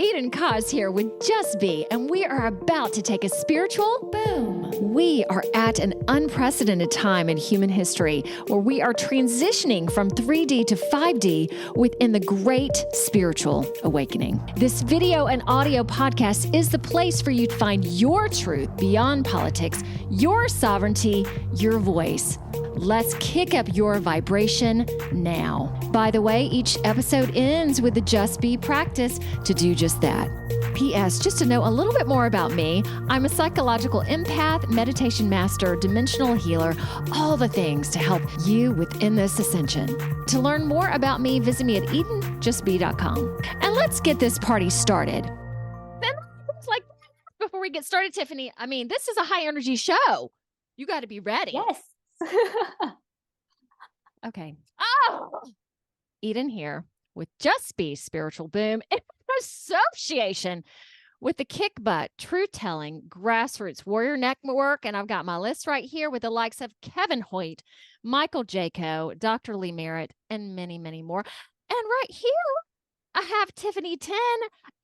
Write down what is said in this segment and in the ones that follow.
Eden Kaz here with Just Be, and we are about to take a spiritual boom. We are at an unprecedented time in human history where we are transitioning from 3D to 5D within the great spiritual awakening. This video and audio podcast is the place for you to find your truth beyond politics, your sovereignty, your voice. Let's kick up your vibration now. By the way, each episode ends with the Just Be practice to do just that. P.S. Just to know a little bit more about me, I'm a psychological empath, meditation master, dimensional healer, all the things to help you within this ascension. To learn more about me, visit me at EdenJustBe.com. And let's get this party started. Then, like, before we get started, Tiffany, I mean, this is a high energy show. You got to be ready. Yes. Okay. Oh, Eden here with Just Be Spiritual Boom in association with the Kick Butt, Truth Telling, Grassroots Warrior Network. And I've got my list right here with the likes of Kevin Hoyt, Michael Jaco, Dr. Lee Merritt, and many, many more. And right here, I have Tiffany Tin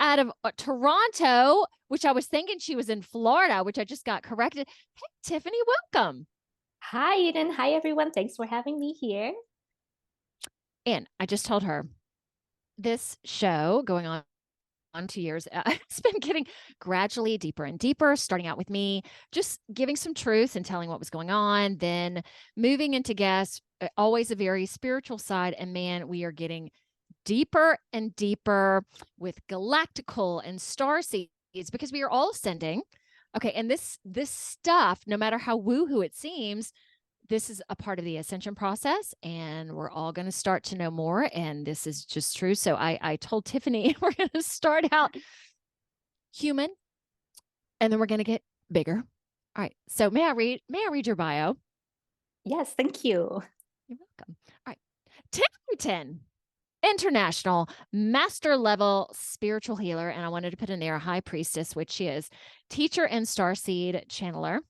out of Toronto, which I was thinking she was in Florida, which I just got corrected. Hey, Tiffany, welcome. Hi, Eden. Hi, everyone. Thanks for having me here. And I just told her this show going on 2 years, it's been getting gradually deeper and deeper, starting out with me, just giving some truth and telling what was going on, then moving into guests, always a very spiritual side. And man, we are getting deeper and deeper with galactical and star seeds because we are all ascending. Okay. And this stuff, no matter how woo-hoo it seems, this is a part of the ascension process, and we're all going to start to know more. And this is just true. So I told Tiffany we're going to start out human, and then we're going to get bigger. All right. So may I read your bio? Yes, thank you. You're welcome. All right. Tiffany Tin, international master level spiritual healer. And I wanted to put in there high priestess, which she is, teacher and starseed channeler.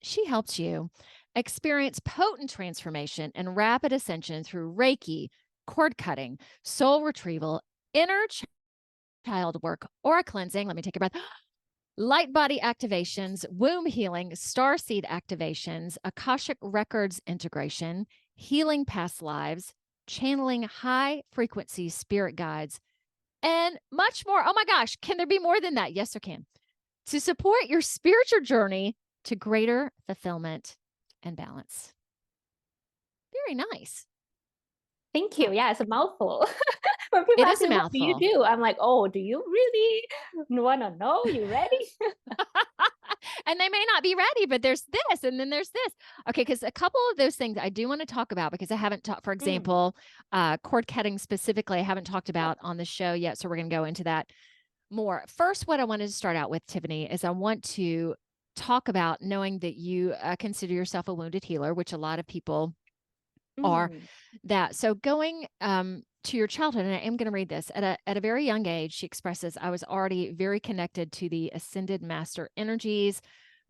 She helps you experience potent transformation and rapid ascension through Reiki, cord cutting, soul retrieval, inner child work, aura cleansing. Let me take a breath. Light body activations, womb healing, starseed activations, Akashic records integration, healing past lives, channeling high frequency spirit guides, and much more. Oh my gosh, can there be more than that? Yes, there can. To support your spiritual journey to greater fulfillment and balance. Very nice. Thank you. Yeah, it's a mouthful. When people It ask is a me, what mouthful. do you do? I'm like, oh, do you really want to know? You ready? And they may not be ready, but there's this, and then there's this. Okay, because a couple of those things I do want to talk about because I haven't talked, for example, cord cutting specifically, I haven't talked about on the show yet. So we're going to go into that more. First, what I wanted to start out with, Tiffany, is I want to talk about knowing that you consider yourself a wounded healer, which a lot of people are that. So going to your childhood, and I am going to read this, at a very young age, she expresses, I was already very connected to the ascended master energies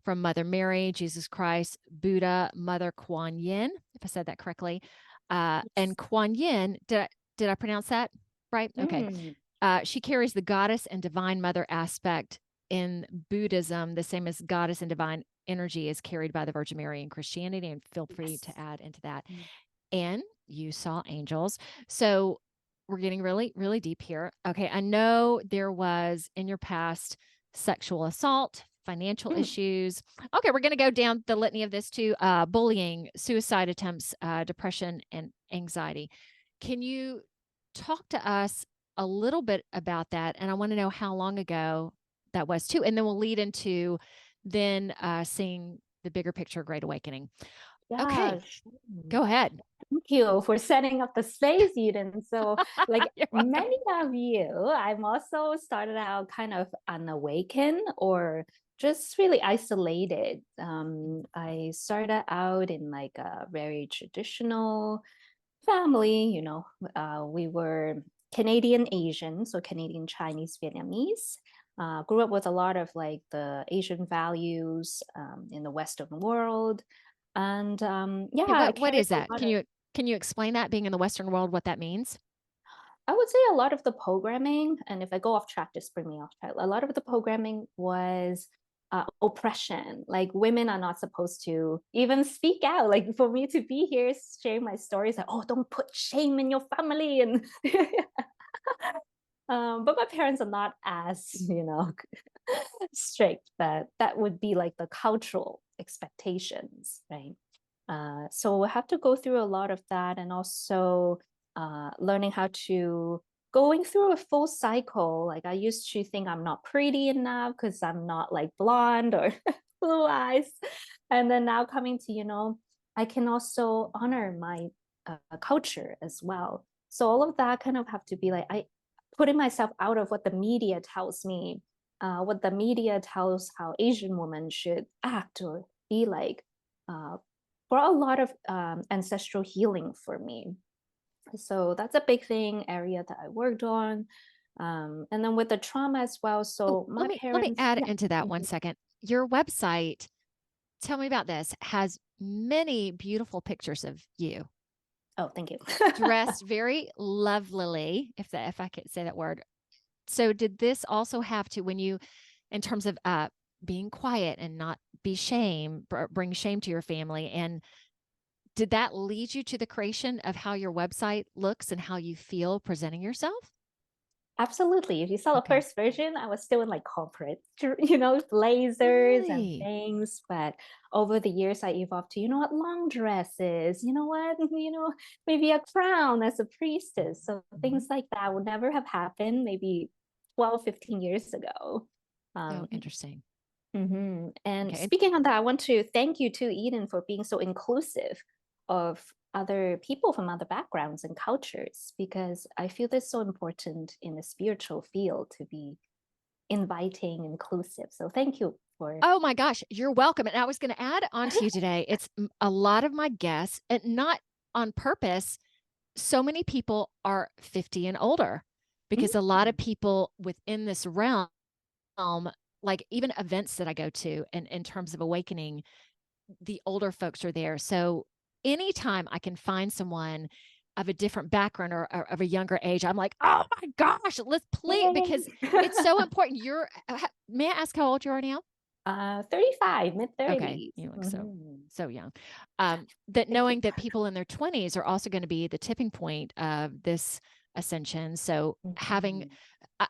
from Mother Mary, Jesus Christ, Buddha, Mother Kuan Yin, if I said that correctly. And Kuan Yin, did I pronounce that right? Okay. She carries the goddess and divine mother aspect in Buddhism, the same as goddess and divine energy is carried by the Virgin Mary in Christianity. And feel free to add into that. And you saw angels. So we're getting really, really deep here. Okay. I know there was in your past sexual assault, financial issues. Okay. We're going to go down the litany of this too. Bullying, suicide attempts, depression, and anxiety. Can you talk to us a little bit about that? And I want to know how long ago that was too. And then we'll lead into then seeing the bigger picture, Great Awakening. Yeah, okay. Go ahead. Thank you for setting up the space, Eden. So like many of you, I'm also started out kind of unawakened or just really isolated. I started out in like a very traditional family, you know, we were Canadian Asian, so Canadian Chinese Vietnamese. Grew up with a lot of like the Asian values in the Western world. And yeah, what is that? Can you explain that, being in the Western world, what that means? I would say a lot of the programming, and if I go off track, just bring me off track. A lot of the programming was oppression. Like women are not supposed to even speak out. Like for me to be here sharing my stories, like, oh, don't put shame in your family. And but my parents are not as, strict, but that would be like the cultural expectations, right? So I have to go through a lot of that, and also learning how to going through a full cycle. Like I used to think I'm not pretty enough because I'm not like blonde or blue eyes, and then now coming to I can also honor my culture as well. So all of that kind of have to be like I putting myself out of what the media tells me, what the media tells how Asian women should act or be like. Brought a lot of ancestral healing for me. So that's a big thing area that I worked on. And then with the trauma as well. Oh, So my let me parents, add yeah. into that one Mhm. second. Your website, tell me about this, has many beautiful pictures of you Oh, thank you. dressed very lovelily, if I could say that word. So did this also have to, when you, in terms of being quiet and not be bring shame to your family, and did that lead you to the creation of how your website looks and how you feel presenting yourself? Absolutely. If you saw the Okay. first version, I was still in like corporate, blazers and Really? things. But over the years, I evolved to, what, long dresses, maybe a crown as a priestess. So things like that would never have happened maybe 12, 15 years ago. Oh, Um, interesting. And Okay. speaking on that, I want to thank you too, Eden, for being so inclusive of other people from other backgrounds and cultures, because I feel that's so important in the spiritual field to be inviting, inclusive. So thank you for. Oh my gosh, you're welcome. And I was going to add on to you today. It's a lot of my guests, and not on purpose. So many people are 50 and older because a lot of people within this realm, like even events that I go to, and in terms of awakening, the older folks are there. So anytime I can find someone of a different background, or of a younger age, I'm like, oh my gosh, let's please, Yay. because it's so important. May I ask how old you are now? 35, mid Okay, 30s. you look so young. That knowing that people in their 20s are also going to be the tipping point of this ascension. So having,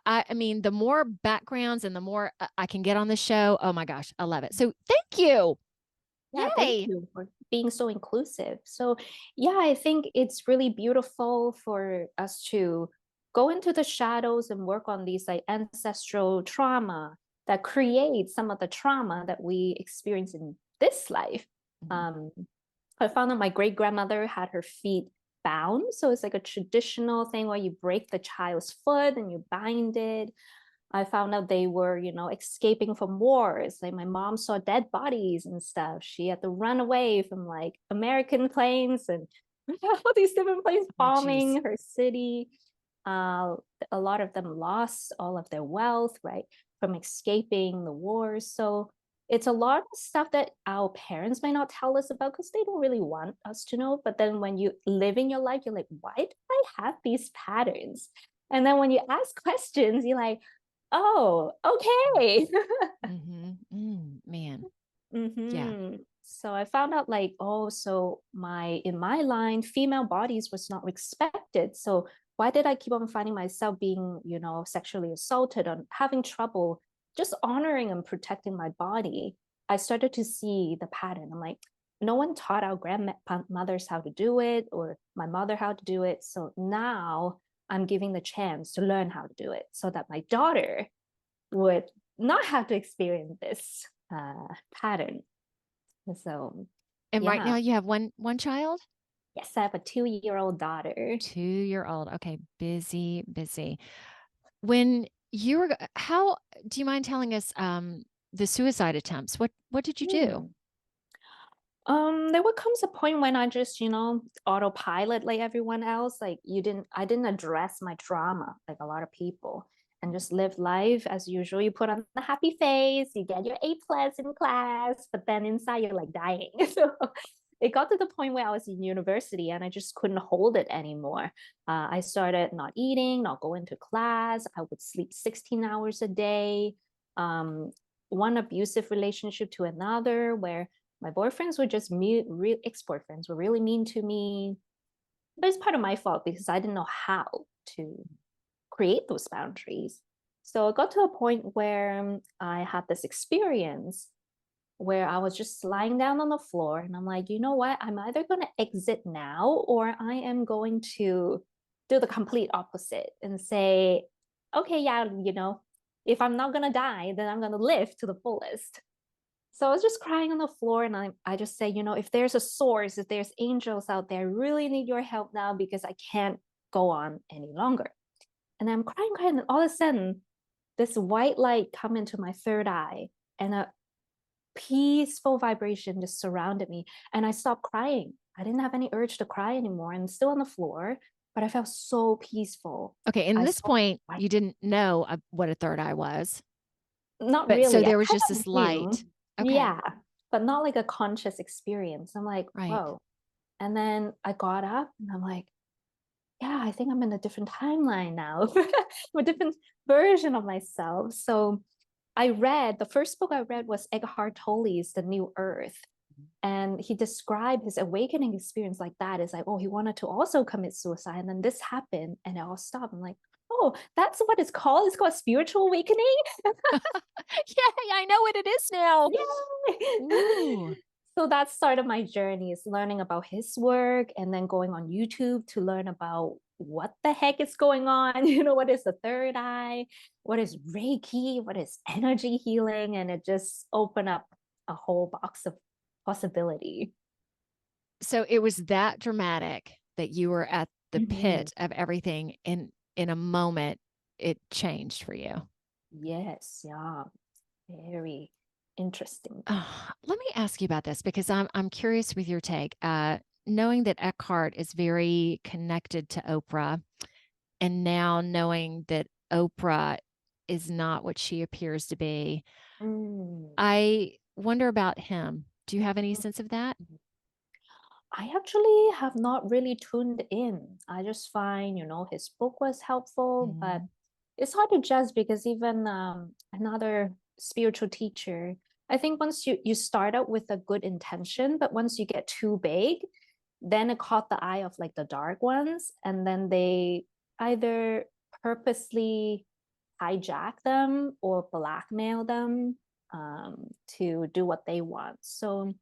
I mean, the more backgrounds and the more I can get on the show, oh my gosh, I love it. So thank you. Yeah, thank Yay. you for being so inclusive. So, yeah, I think it's really beautiful for us to go into the shadows and work on these like ancestral trauma that creates some of the trauma that we experience in this life. Mhm. Um, I found that my great grandmother had her feet bound. So it's like a traditional thing where you break the child's foot and you bind it. I found out they were, escaping from wars. Like my mom saw dead bodies and stuff. She had to run away from like American planes and all these different planes Oh, geez. bombing her city. Uh, a lot of them lost all of their wealth, right, from escaping the wars. So it's a lot of stuff that our parents may not tell us about because they don't really want us to know. But then when you live in your life, you're like, why do I have these patterns? And then when you ask questions, you're like, oh, okay. Man. Yeah. So I found out like, oh, so in my line, female bodies was not respected. So why did I keep on finding myself being, sexually assaulted or having trouble just honoring and protecting my body? I started to see the pattern. I'm like, no one taught our grandmothers how to do it or my mother how to do it. So now I'm giving the chance to learn how to do it so that my daughter would not have to experience this pattern. So, And right yeah. now you have one child? Yes, I have a 2-year-old daughter. 2-year old. Okay. Busy, busy. When you were, how do you mind telling us the suicide attempts? What did you do? Hmm. There would comes a point when I just, autopilot like everyone else. Like I didn't address my trauma like a lot of people and just live life as usual. You put on the happy face, you get your A+ in class, but then inside you're like dying. So it got to the point where I was in university and I just couldn't hold it anymore. I started not eating, not going to class. I would sleep 16 hours a day. One abusive relationship to another, where my boyfriends were just ex-boyfriends were really mean to me. But it's part of my fault because I didn't know how to create those boundaries. So it got to a point where I had this experience where I was just lying down on the floor and I'm like, you know what? I'm either going to exit now or I am going to do the complete opposite and say, okay, yeah, if I'm not going to die, then I'm going to live to the fullest. So I was just crying on the floor and I just say, if there's a source, if there's angels out there, I really need your help now because I can't go on any longer. And I'm crying, and all of a sudden, this white light come into my third eye and a peaceful vibration just surrounded me. And I stopped crying. I didn't have any urge to cry anymore. I'm still on the floor, but I felt so peaceful. Okay. In this point, you didn't know what a third eye was. Not but so really. I there was kind just of this knew. light. Okay. Yeah, but not like a conscious experience. I'm like, Right. whoa. And then I got up and I'm like, yeah, I think I'm in a different timeline now, a different version of myself. So the first book I read was Eckhart Tolle's The New Earth. And he described his awakening experience like that. It's like, oh, he wanted to also commit suicide. And then this happened and it all stopped. I'm like, oh, that's what it's called. It's called spiritual awakening. Yeah, I know what it is now. Yay! So that started my journey, is learning about his work and then going on YouTube to learn about what the heck is going on. What is the third eye? What is Reiki? What is energy healing? And it just opened up a whole box of possibility. So it was that dramatic that you were at the pit of everything, and in a moment it changed for you. Yes, yeah. Very interesting. Let me ask you about this because I'm curious with your take. Knowing that Eckhart is very connected to Oprah, and now knowing that Oprah is not what she appears to be, I wonder about him. Do you have any sense of that? I actually have not really tuned in. I just find, his book was helpful, but it's hard to judge because even another spiritual teacher, I think once you start out with a good intention, but once you get too big, then it caught the eye of like the dark ones, and then they either purposely hijack them or blackmail them to do what they want. So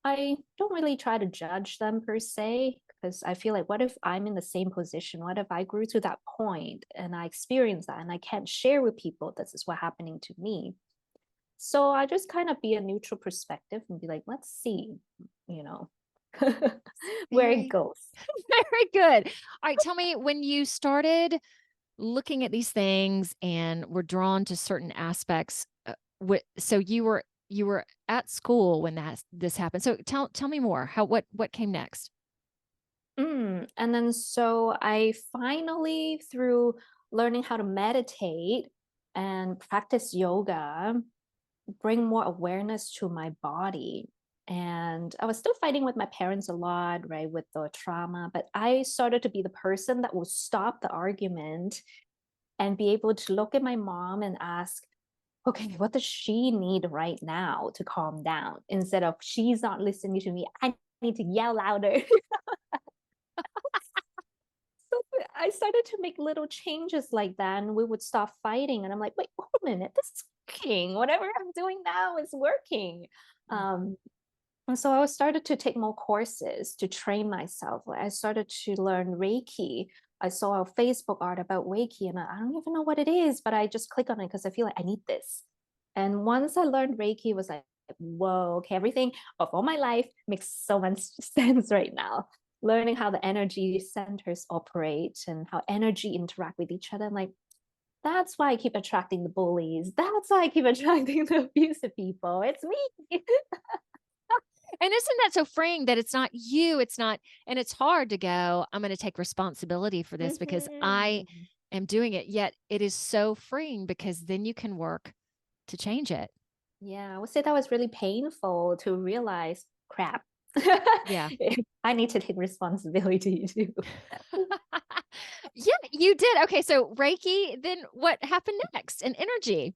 I don't really try to judge them per se, because I feel like, what if I'm in the same position? What if I grew to that point and I experienced that and I can't share with people this is what happening to me? So I just kind of be a neutral perspective and be like, let's see, where it goes. Very good. All right, tell me, when you started looking at these things and were drawn to certain aspects, so you were at school when this happened. So tell me more. What came next? And then so I finally, through learning how to meditate and practice yoga, bring more awareness to my body. And I was still fighting with my parents a lot, right, with the trauma, but I started to be the person that would stop the argument and be able to look at my mom and ask, okay, what does she need right now to calm down? Instead of, she's not listening to me, I need to yell louder. So I started to make little changes like that, and we would stop fighting. And I'm like, wait, hold a minute, this is working. Whatever I'm doing now is working. And so I started to take more courses to train myself. Like I started to learn Reiki. I saw a Facebook art about Reiki, and I don't even know what it is, but I just click on it because I feel like I need this. And once I learned Reiki, it was like, whoa, okay, everything of all my life makes so much sense right now. Learning how the energy centers operate and how energy interact with each other. I'm like, that's why I keep attracting the bullies. That's why I keep attracting the abusive people. It's me. And isn't that so freeing that it's not you, and it's hard to go, I'm going to take responsibility for this because I am doing it. Yet it is so freeing because then you can work to change it. Yeah, I would say that was really painful to realize, crap, Yeah. I need to take responsibility too. Yeah, you did. Okay, so Reiki, then what happened next? And energy.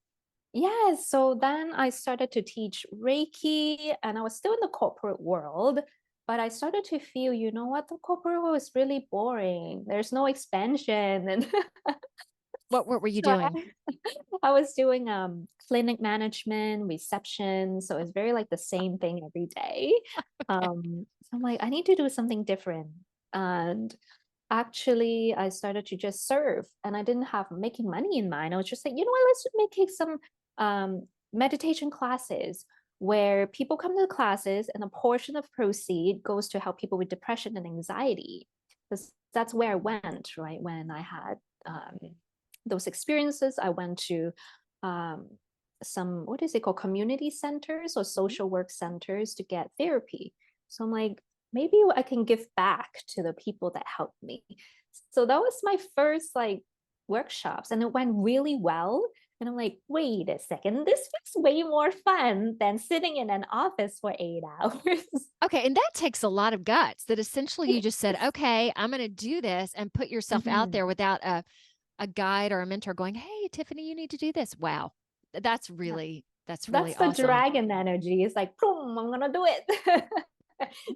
Yes, so then I started to teach Reiki and I was still in the corporate world, but I started to feel, you know what, the corporate world is really boring. There's no expansion. And What were you so doing? I was doing clinic management, reception, so it's very like the same thing every day. Okay. So I'm like, I need to do something different. And actually, I started to just serve and I didn't have making money in mind. I was just like, you know what, let's make some meditation classes where people come to the classes and a portion of proceed goes to help people with depression and anxiety. Because that's where I went, right? When I had those experiences, I went to um, some, what is it called, community centers or social work centers to get therapy. So I'm like, maybe I can give back to the people that helped me. So that was my first like workshops and it went really well. And I'm like, wait a second, this was way more fun than sitting in an office for 8 hours. Okay, and that takes a lot of guts that essentially you just said, okay, I'm going to do this and put yourself out Mhm. there without a guide or a mentor going, hey, Tiffany, you need to do this. Wow. Yeah. That's really That's the awesome. dragon energy. It's like, boom, I'm gonna do it.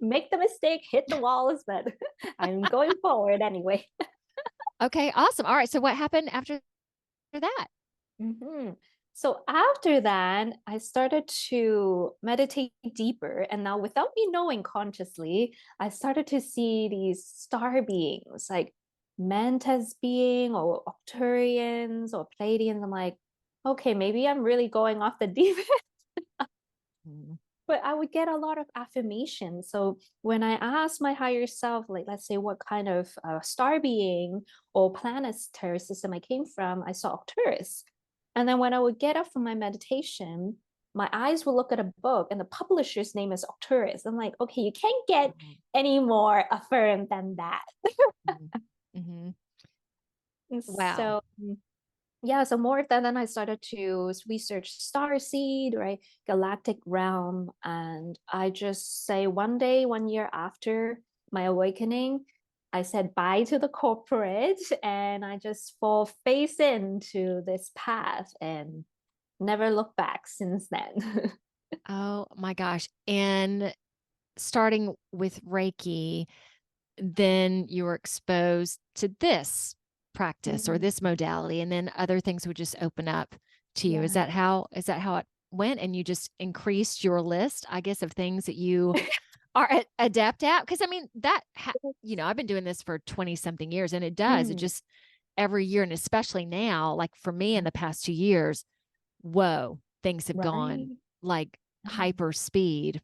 Make the mistake, hit the walls, but I'm going forward anyway. Okay, awesome. All right. So what happened after that? Mm-hmm. So after that, I started to meditate deeper. And now, without me knowing consciously, I started to see these star beings like Mantis being or Octurians or Pleiadians. I'm like, okay, maybe I'm really going off the deep end. Mm. But I would get a lot of affirmation. So when I asked my higher self, like let's say what kind of star being or planetary system I came from, I saw Arcturus. And then when I would get up from my meditation, my eyes would look at a book and the publisher's name is Arcturus. I'm like, okay, you can't get Mhm. any more affirmed than that. Mhm. Mhm. And Wow. so yeah, so more of that, then I started to research starseed, right? Galactic realm. And I just say one day, 1 year after my awakening, I said bye to the corporate and I just fall face into this path and never look back since then. Oh my gosh. And starting with Reiki, then you were exposed to this practice or Mhm. this modality, and then other things would just open up to you. Yeah. Is that how it went? And you just increased your list, I guess, of things that you are adept at? Because I mean, I've been doing this for 20 something years and it Mm, just every year. And especially now, like for me in the past 2 years, whoa, things have gone right. like hyper speed.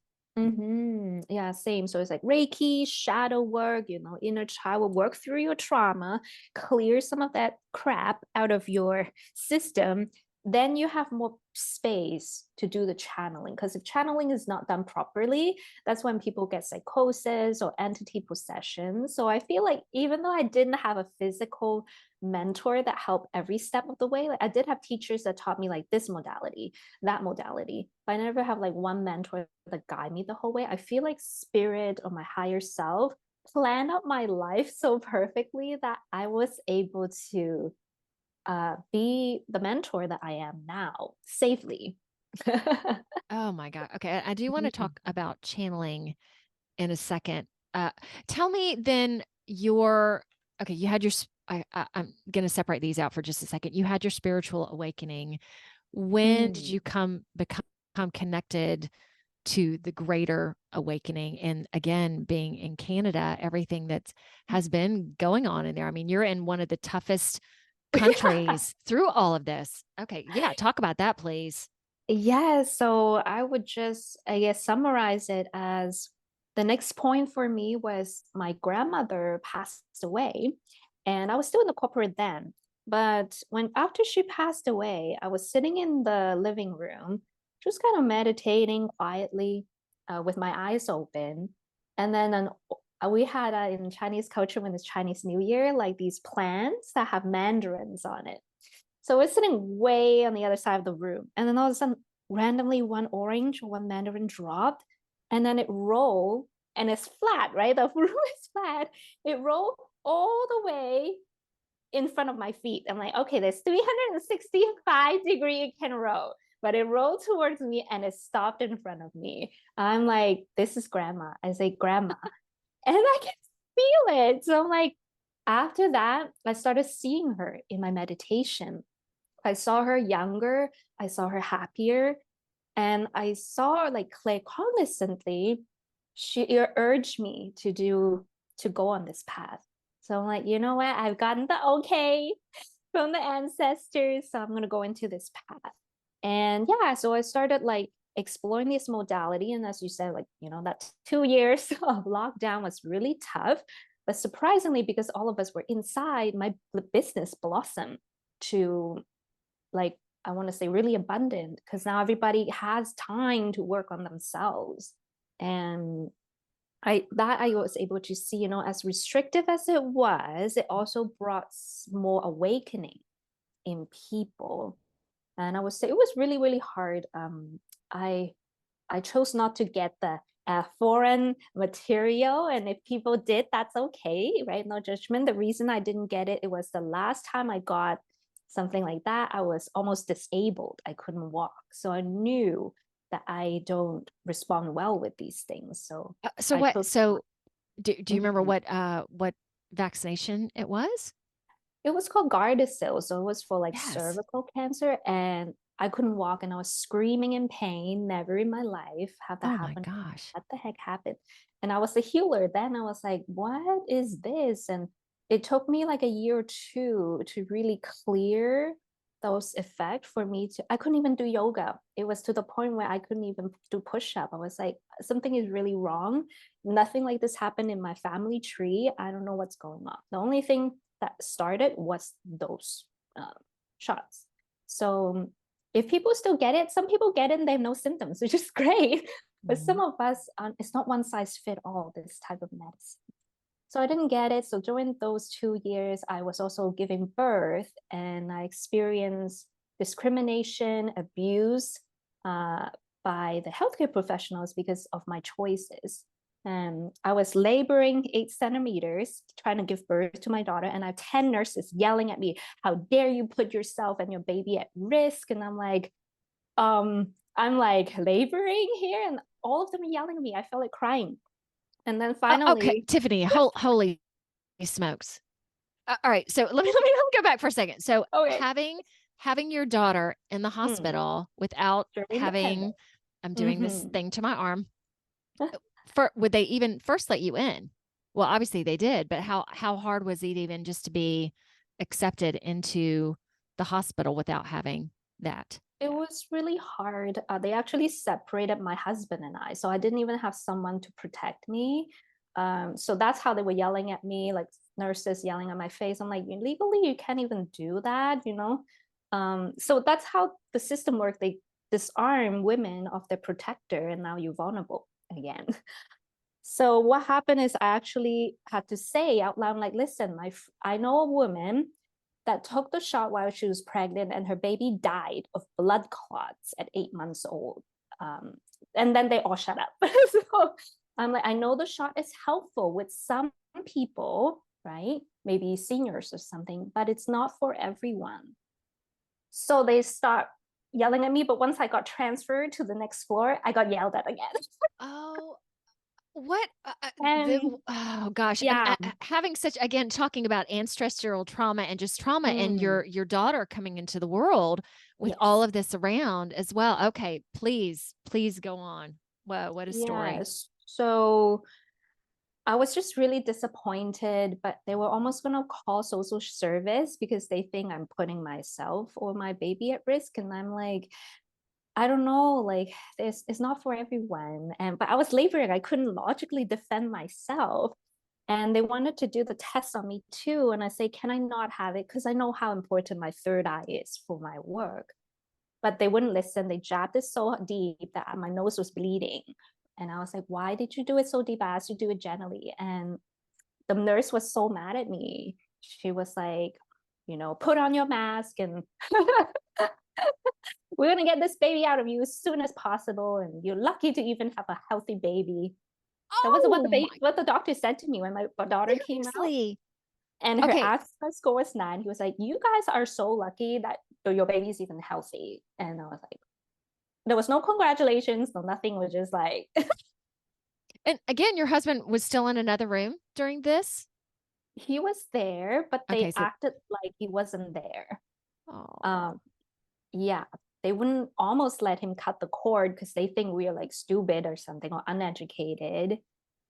Yeah, same. So it's like Reiki, shadow work, inner child will work through your trauma, clear some of that crap out of your system. Then you have more space to do the channeling. Because if channeling is not done properly, that's when people get psychosis or entity possession. So I feel like even though I didn't have a physical mentor that helped every step of the way, like I did have teachers that taught me like this modality, that modality, but I never have like one mentor that guide me the whole way. I feel like spirit or my higher self planned out my life so perfectly that I was able to be the mentor that I am now safely. Oh my God. Okay. I do want to talk about channeling in a second. Uh, Tell me then okay, you had I'm going to separate these out for just a second. You had your spiritual awakening. When did Mm. you become connected to the greater awakening? And again, being in Canada, everything that has been going on in there. I mean, you're in one of the toughest countries through all of this. Okay. Yeah. Talk about that, please. Yeah, so I would just, I guess, summarize it as the next point for me was my grandmother passed away, and I was still in the corporate then. But when after she passed away, I was sitting in the living room, just kind of meditating quietly, with my eyes open. And then we had in Chinese culture when it's Chinese New Year, like these plants that have mandarins on it. So we're sitting way on the other side of the room. And then all of a sudden, randomly one orange, one mandarin dropped, and then it rolled and it's flat, right? The room is flat. It rolled all the way in front of my feet. I'm like, okay, there's 365 degree it can roll, but it rolled towards me and it stopped in front of me. I'm like, this is grandma. I say, grandma, and I can feel it. So I'm like, after that, I started seeing her in my meditation. I saw her younger. I saw her happier. And I saw her like clear cognizantly. She urged me to go on this path. So I'm like, you know what? I've gotten the okay from the ancestors. So I'm going to go into this path. And yeah, so I started like exploring this modality. And as you said, like, that 2 years of lockdown was really tough. But surprisingly, because all of us were inside, my business blossomed to, like, I want to say really abundant, because now everybody has time to work on themselves. And I was able to see, as restrictive as it was, it also brought more awakening in people. And I would say it was really, really hard. I chose not to get the foreign material. And if people did, that's okay, right? No judgment. The reason I didn't get it, it was the last time I got something like that, I was almost disabled. I couldn't walk. So I knew that I don't respond well with these things. So So I what? chose. So do you remember Mhm. what vaccination it was? It was called Gardasil. So it was for like Yes. cervical cancer. And I couldn't walk and I was screaming in pain. Never in my life have that Oh my happen. gosh. What the heck happened? And I was a healer then. I was like, what is this? And it took me like a year or two to really clear those effects for me to, I couldn't even do yoga. It was to the point where I couldn't even do push-up. I was like, something is really wrong. Nothing like this happened in my family tree. I don't know what's going on. The only thing that started was those shots. So if people still get it, some people get it and they have no symptoms, which is great. But some Mhm. of us, it's not one size fit all, this type of medicine. So I didn't get it. So during those 2 years, I was also giving birth and I experienced discrimination, abuse uh, by the healthcare professionals because of my choices. And I was laboring 8 centimeters, trying to give birth to my daughter. And I have 10 nurses yelling at me, how dare you put yourself and your baby at risk? And I'm like laboring here and all of them are yelling at me. I felt like crying. And then Okay, finally, Tiffany, holy smokes. All right, so let me go back for a second. So okay, having your daughter in the mm, hospital without very having, independent. I'm doing this Mm-hmm. thing to my arm. Would they even first let you in? Well, obviously they did, but how hard was it even just to be accepted into the hospital without having that? It was really hard. They actually separated my husband and I, so I didn't even have someone to protect me. So that's how they were yelling at me, like nurses yelling at my face. I'm like, legally, you can't even do that. So that's how the system works. They disarm women of their protector, and now you're vulnerable again. So what happened is I actually had to say out loud, like, listen, I know a woman that took the shot while she was pregnant and her baby died of blood clots at 8 months old. Um, and then they all shut up. So I'm like, I know the shot is helpful with some people, right? Maybe seniors or something, but it's not for everyone. So they start yelling at me. But once I got transferred to the next floor, I got yelled at again. Oh, what And oh gosh, and yeah. having such, again, talking about ancestral trauma and just trauma and Mm, your daughter coming into the world with all yes. of this around as well. Okay, please go on. Wow, what a story. Yes. So I was just really disappointed, but they were almost going to call social service because they think I'm putting myself or my baby at risk. And I'm like, I don't know, like this is not for everyone. But I was laboring. I couldn't logically defend myself. And they wanted to do the test on me too. And I say, can I not have it? Because I know how important my third eye is for my work. But they wouldn't listen. They jabbed it so deep that my nose was bleeding. And I was like, why did you do it so deep? I asked you to do it gently. And the nurse was so mad at me. She was like, put on your mask and we're going to get this baby out of you as soon as possible. And you're lucky to even have a healthy baby. That was Oh my, what the doctor said to me when my daughter came out. seriously. And her Okay. asthma score was 9. He was like, "You guys are so lucky that your baby's even healthy." And I was like, there was no congratulations, no nothing. It was just like, And again, your husband was still in another room during this? he was there, but Okay, they so acted like he wasn't there. oh. Um, yeah, they wouldn't almost let him cut the cord because they think we are like stupid or something or uneducated.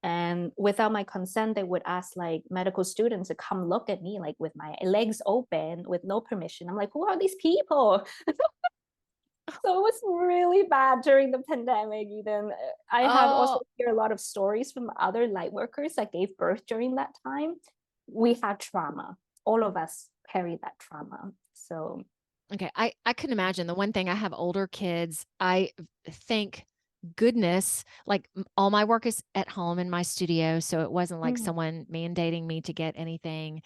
And without my consent, they would ask like medical students to come look at me like with my legs open with no permission. I'm like, who are these people? So it was really bad during the pandemic. Even I have also Oh, hear a lot of stories from other light workers that gave birth during that time. We had trauma. All of us carry that trauma. So okay. I can imagine. The one thing, I have older kids. I thank goodness, like all my work is at home in my studio, so it wasn't like mm, someone mandating me to get anything.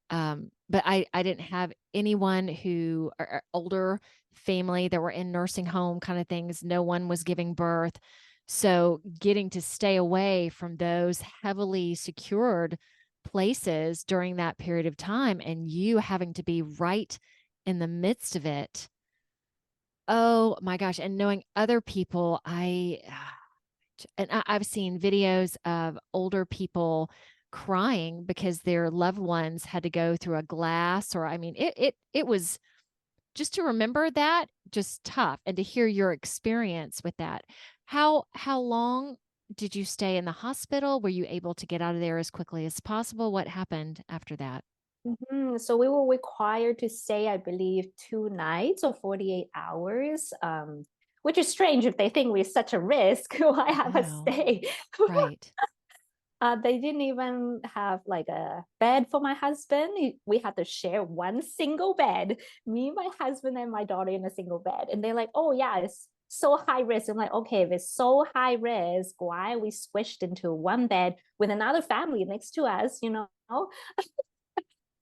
But I didn't have anyone who are older family that were in nursing home kind of things. No one was giving birth. So getting to stay away from those heavily secured places during that period of time and you having to be right in the midst of it. Oh my gosh. And knowing other people, I've seen videos of older people crying because their loved ones had to go through a glass, or I mean it was just to remember that, just tough, and to hear your experience with that. How long did you stay in the hospital? Were you able to get out of there as quickly as possible? What happened after that? so we were required to stay, I believe, 2 nights or 48 hours, which is strange if they think we're such a risk. Why I have us know. stay? Right. They didn't even have like a bed for my husband. We had to share one single bed, me, my husband, and my daughter in a single bed. And they're like, "Oh yeah, it's so high risk." I'm like, "Okay, if it's so high risk, why are we squished into one bed with another family next to us? You know?"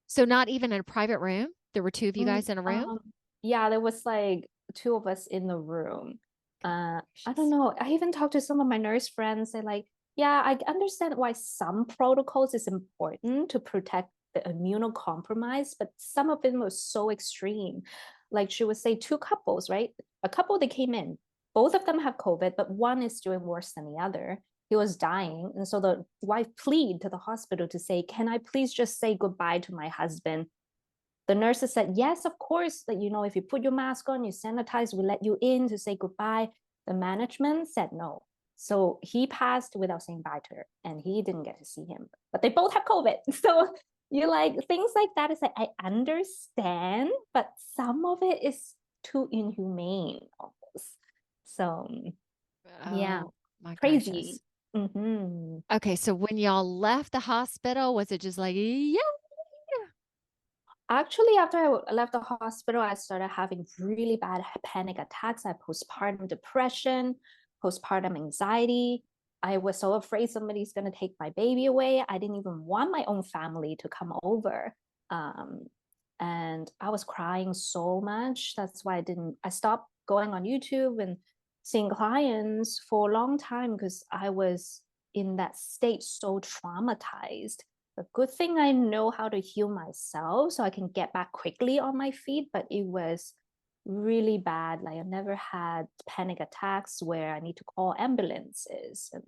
So not even in a private room? There were two of you Mm, guys in a room? yeah, there was like two of us in the room. I don't Gracious. know. I even talked to some of my nurse friends. They're like, yeah, I understand why some protocols is important to protect the immunocompromised, but some of them were so extreme. Like she would say, two couples, right? A couple that came in, both of them have COVID, but one is doing worse than the other. He was dying. And so the wife pleaded to the hospital to say, can I please just say goodbye to my husband? The nurses said, yes, of course, that, you know, if you put your mask on, you sanitize, we let you in to say goodbye. The management said no. So he passed without saying bye to her, and he didn't get to see him. But they both have COVID. So you're like, things like that is like, I understand, but some of it is too inhumane almost. So yeah, Oh my crazy. gracious. Mm-hmm. Okay, so when y'all left the hospital, was it just like, yeah? Actually, after I left the hospital, I started having really bad panic attacks. I had postpartum depression, postpartum anxiety. I was so afraid somebody's going to take my baby away. I didn't even want my own family to come over. Um, and I was crying so much. That's why I stopped going on YouTube and seeing clients for a long time because I was in that state so traumatized. A good thing I know how to heal myself so I can get back quickly on my feet, but it was really bad. Like I never had panic attacks where I need to call ambulances and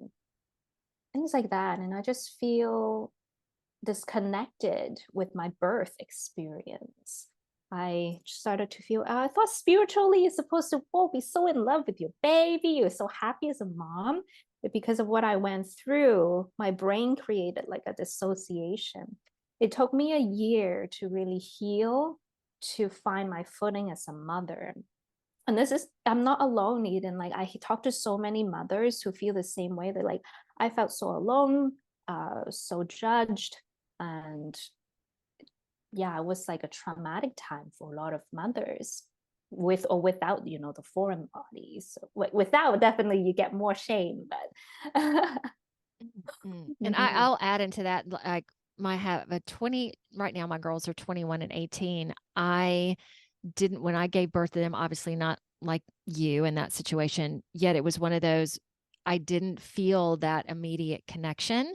things like that. And I just feel disconnected with my birth experience. I started to feel, I thought spiritually you're supposed to, oh, be so in love with your baby. You're so happy as a mom. But because of what I went through, my brain created like a dissociation. It took me a year to really heal, to find my footing as a mother. And this is, I'm not alone, Eden. Like I talked to so many mothers who feel the same way. They're like, I felt so alone, so judged. And yeah, it was like a traumatic time for a lot of mothers with or without, you know, the foreign bodies. So, without, definitely you get more shame, but And Mhm. I'll add into that, like my have a 20 right now, my girls are 21 and 18. I didn't, when I gave birth to them, obviously not like you in that situation, yet it was one of those, I didn't feel that immediate connection.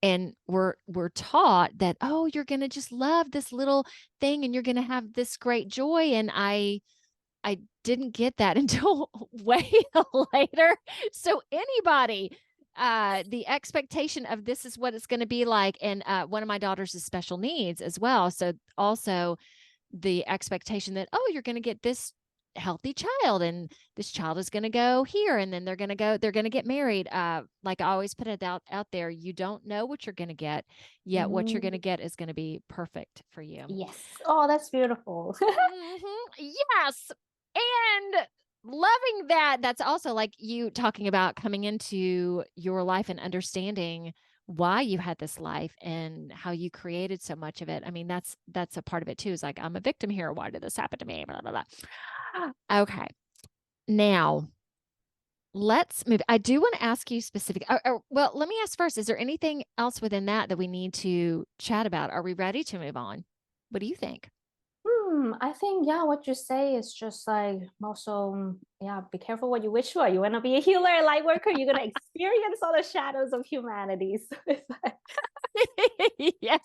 And we're taught that, oh, you're going to just love this little thing and you're going to have this great joy. And I didn't get that until way later. So anybody, the expectation of this is what it's going to be like. And one of my daughters is special needs as well. So also the expectation that, oh, you're going to get this healthy child and this child is going to go here and then they're going to get married. Like I always put it out there, you don't know what you're going to get, yet what you're going to get is going to be perfect for you. Yes. Oh, that's beautiful. Yes. And loving that. That's also like you talking about coming into your life and understanding why you had this life and how you created so much of it. I mean, that's a part of it too. Is like, I'm a victim here. Why did this happen to me? Blah, blah, blah. Okay. Now let's move. I do want to ask you specific. Well, let me ask first, is there anything else within that we need to chat about? Are we ready to move on? What do you think? I think, yeah, what you say is just like also, yeah, be careful what you wish for. You want to be a healer, a light worker, you're going to experience all the shadows of humanity. So it's like, Yes.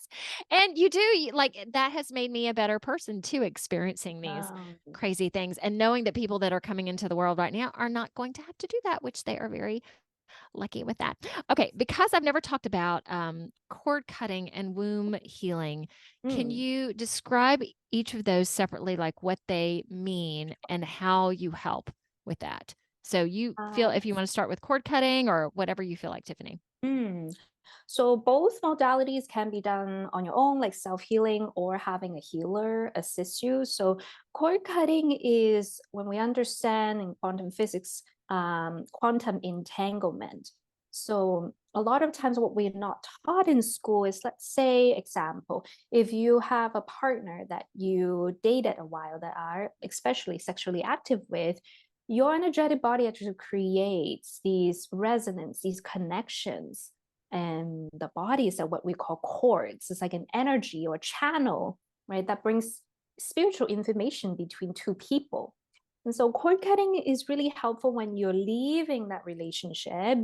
And you do like that has made me a better person too, experiencing these um, crazy things and knowing that people that are coming into the world right now are not going to have to do that, which they are very lucky with that. Okay. Because I've never talked about cord cutting and womb healing, can mm, you describe each of those separately, like what they mean and how you help with that? So you feel if you want to start with cord cutting or whatever you feel like, Tiffany. mm. So both modalities can be done on your own, like self-healing or having a healer assist you. So cord cutting is when we understand in quantum physics, quantum entanglement. So a lot of times what we're not taught in school is, let's say, example, if you have a partner that you dated a while that are especially sexually active with, your energetic body actually creates these resonance, these connections, and the bodies are what we call cords. It's like an energy or channel, right, that brings spiritual information between two people. And so cord cutting is really helpful when you're leaving that relationship,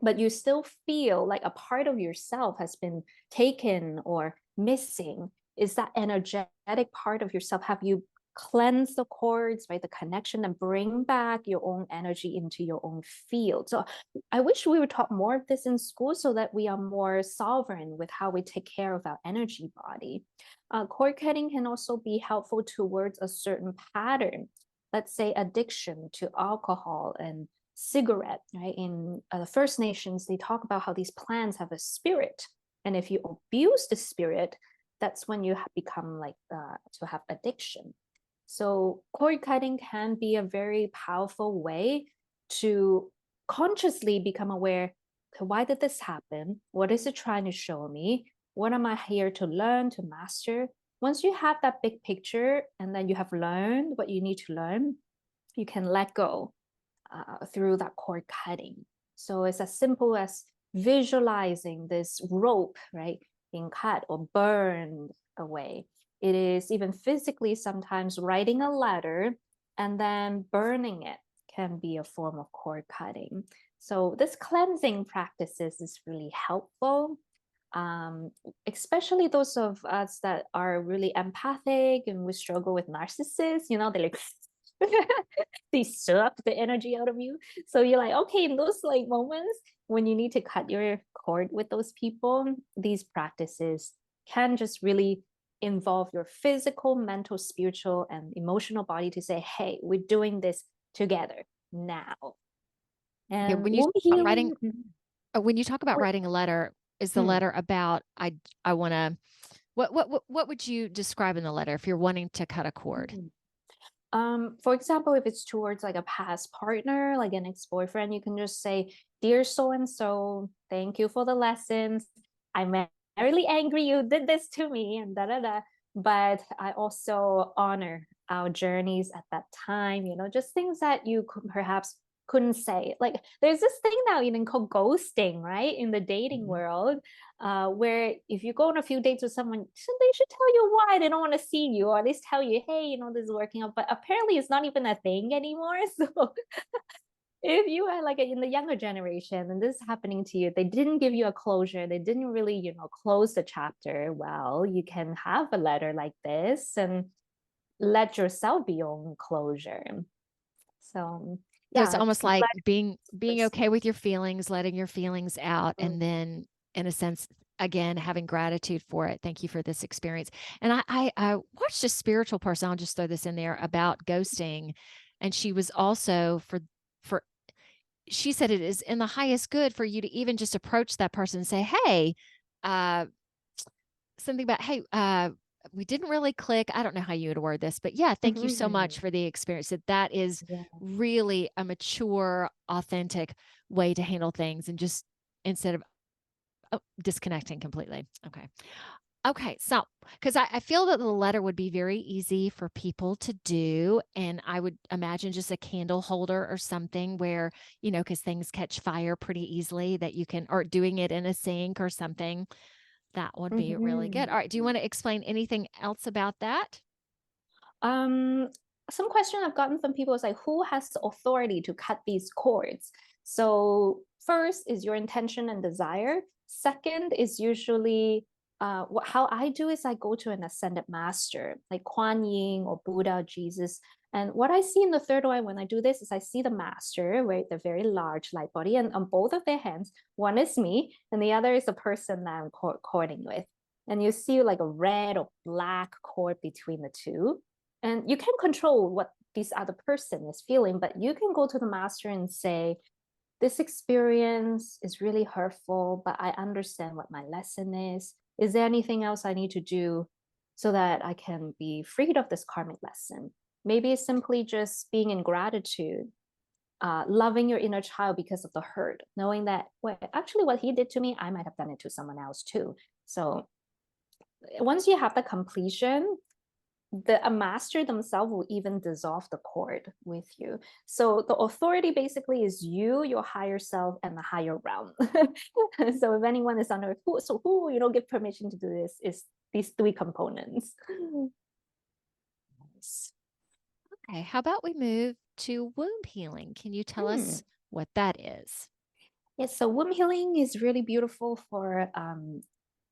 but you still feel like a part of yourself has been taken or missing. Is that energetic part of yourself? Have you cleanse the cords, right? The connection, and bring back your own energy into your own field. So I wish we were taught more of this in school so that we are more sovereign with how we take care of our energy body. Cord cutting can also be helpful towards a certain pattern. Let's say addiction to alcohol and cigarette, right? In the First Nations, they talk about how these plants have a spirit. And if you abuse the spirit, that's when you become like to have addiction. So cord cutting can be a very powerful way to consciously become aware, okay, why did this happen? What is it trying to show me? What am I here to learn, to master? Once you have that big picture and then you have learned what you need to learn, you can let go through that cord cutting. So it's as simple as visualizing this rope, right, being cut or burned away. It is even physically sometimes writing a letter and then burning it can be a form of cord cutting. So this cleansing practices is really helpful, especially those of us that are really empathic and we struggle with narcissists. You know, they're like they suck the energy out of you. So you're like, okay, in those like moments when you need to cut your cord with those people, these practices can just really involve your physical, mental, spiritual, and emotional body to say, hey, we're doing this together now. Okay, And womb healing. when you talk about writing a letter, is the letter about I want to what would you describe in the letter if you're wanting to cut a cord? For example, if it's towards like a past partner, like an ex-boyfriend, you can just say, dear so and so, thank you for the lessons. I'm really angry you did this to me and da da da. But I also honor our journeys at that time, you know, just things that you could perhaps couldn't say. Like there's this thing now even called ghosting, right? In the dating world, where if you go on a few dates with someone, they should tell you why they don't want to see you, or at least tell you, hey, you know, this is working out. But apparently it's not even a thing anymore. So if you are like in the younger generation and this is happening to you, they didn't give you a closure, they didn't really, close the chapter, well, you can have a letter like this and let yourself be your own closure. So So it's yeah, almost like being let's okay with your feelings, letting your feelings out, see. and then in a sense, again, having gratitude for it. Thank you for this experience. And I watched a spiritual person, I'll just throw this in there, about ghosting. And she was also for she said it is in the highest good for you to even just approach that person and say, hey, something about, hey, we didn't really click. I don't know how you would word this, but yeah, thank you so much for the experience. That is Yeah. really a mature, authentic way to handle things, and just instead of disconnecting completely. Okay. Okay. So, because I feel that the letter would be very easy for people to do. And I would imagine just a candle holder or something where, because things catch fire pretty easily, that you can, or doing it in a sink or something. That would be really good. All right. Do you want to explain anything else about that? Um, some question I've gotten from people is like, who has the authority to cut these cords? So first is your intention and desire. Second is usually how I do is I go to an ascended master like Kuan Yin or Buddha, Jesus. And what I see in the third eye when I do this is I see the master, right? The very large light body, and on both of their hands, one is me and the other is the person that I'm cording with. And you see like a red or black cord between the two. And you can control what this other person is feeling, but you can go to the master and say, this experience is really hurtful, but I understand what my lesson is. Is there anything else I need to do so that I can be freed of this karmic lesson? Maybe it's simply just being in gratitude, loving your inner child because of the hurt, knowing that, well, actually what he did to me, I might have done it to someone else too. So once you have the completion, a master themselves will even dissolve the cord with you. So the authority basically is you, your higher self, and the higher realm. So if anyone is under who give permission to do this is these three components. Okay. How about we move to womb healing? Can you tell us what that is? Yes, so womb healing is really beautiful for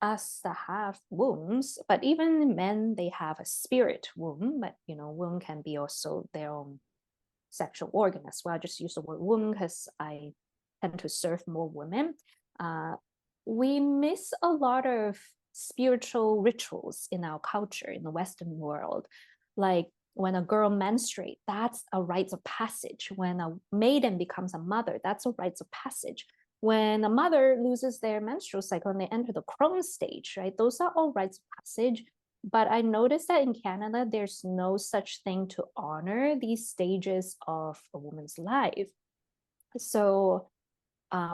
us that have wombs, but even men, they have a spirit womb, but womb can be also their own sexual organ as well. I just use the word womb because I tend to serve more women. We miss a lot of spiritual rituals in our culture in the Western world. Like when a girl menstruates, that's a rite of passage. When a maiden becomes a mother, that's a rite of passage. When a mother loses their menstrual cycle and they enter the crone stage, right? Those are all rites of passage. But I noticed that in Canada, there's no such thing to honor these stages of a woman's life. So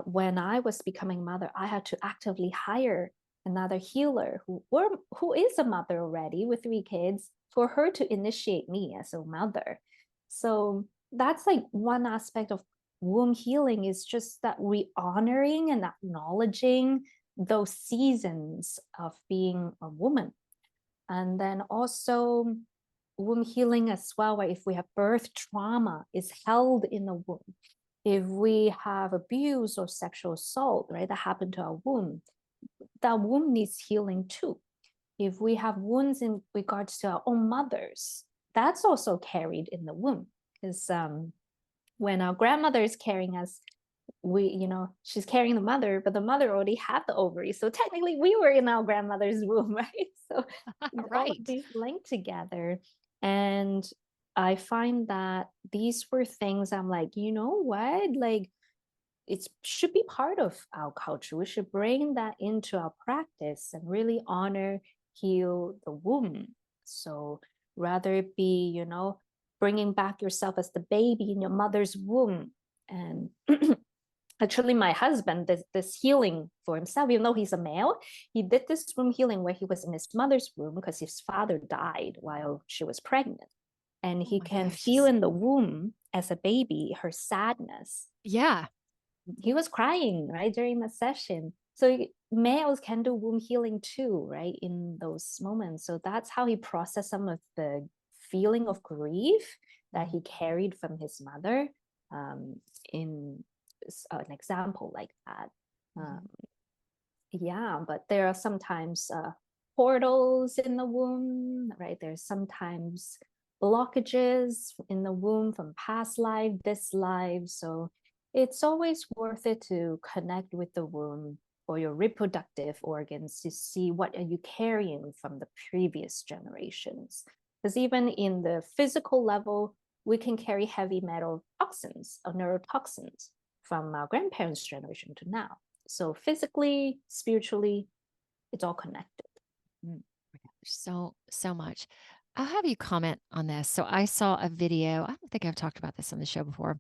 when I was becoming a mother, I had to actively hire another healer who is a mother already with 3 kids for her to initiate me as a mother. So that's like one aspect of womb healing, is just that re-honoring and acknowledging those seasons of being a woman. And then also womb healing as well, where if we have birth trauma is held in the womb. If we have abuse or sexual assault, right, that happened to our womb, that womb needs healing too. If we have wounds in regards to our own mothers, that's also carried in the womb. Because when our grandmother is carrying us, she's carrying the mother, but the mother already had the ovary. So technically we were in our grandmother's womb, right? So all of Right. these linked together. And I find that these were things I'm like, you know what? Like it should be part of our culture. We should bring that into our practice and really honor, heal the womb. So rather it be, bringing back yourself as the baby in your mother's womb. And actually my husband did this healing for himself, even though he's a male. He did this womb healing where he was in his mother's womb because his father died while she was pregnant, and he can feel in the womb as a baby her sadness. Yeah. He was crying right during the session. So males can do womb healing too, right, in those moments. So that's how he processed some of the feeling of grief that he carried from his mother. in an example like that. Yeah, but there are sometimes portals in the womb, right? There's sometimes blockages in the womb from past life, this life. So it's always worth it to connect with the womb or your reproductive organs to see what are you carrying from the previous generations. Because even in the physical level, we can carry heavy metal toxins or neurotoxins from our grandparents' generation to now. So physically, spiritually, it's all connected. So much. I'll have you comment on this. So I saw a video. I don't think I've talked about this on the show before.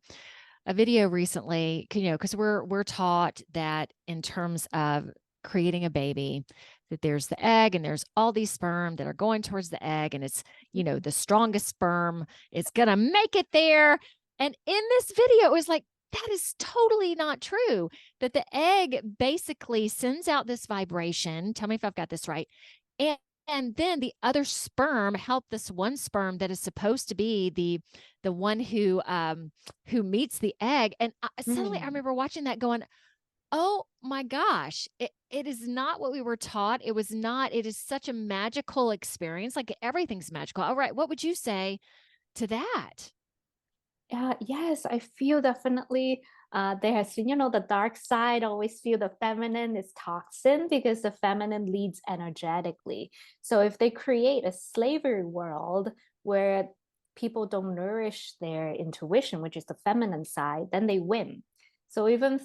A video recently, because we're taught that in terms of creating a baby, that there's the egg and there's all these sperm that are going towards the egg, and it's, the strongest sperm is gonna make it there. And in this video, it was like, that is totally not true. That the egg basically sends out this vibration. Tell me if I've got this right. And then the other sperm help this one sperm that is supposed to be the one who meets the egg. And suddenly I remember watching that going, oh my gosh, it is not what we were taught. It was not. It is such a magical experience. Like everything's magical. All right. What would you say to that? Yes, I feel definitely there's, the dark side, always feel the feminine is toxin because the feminine leads energetically. So if they create a slavery world where people don't nourish their intuition, which is the feminine side, then they win. So even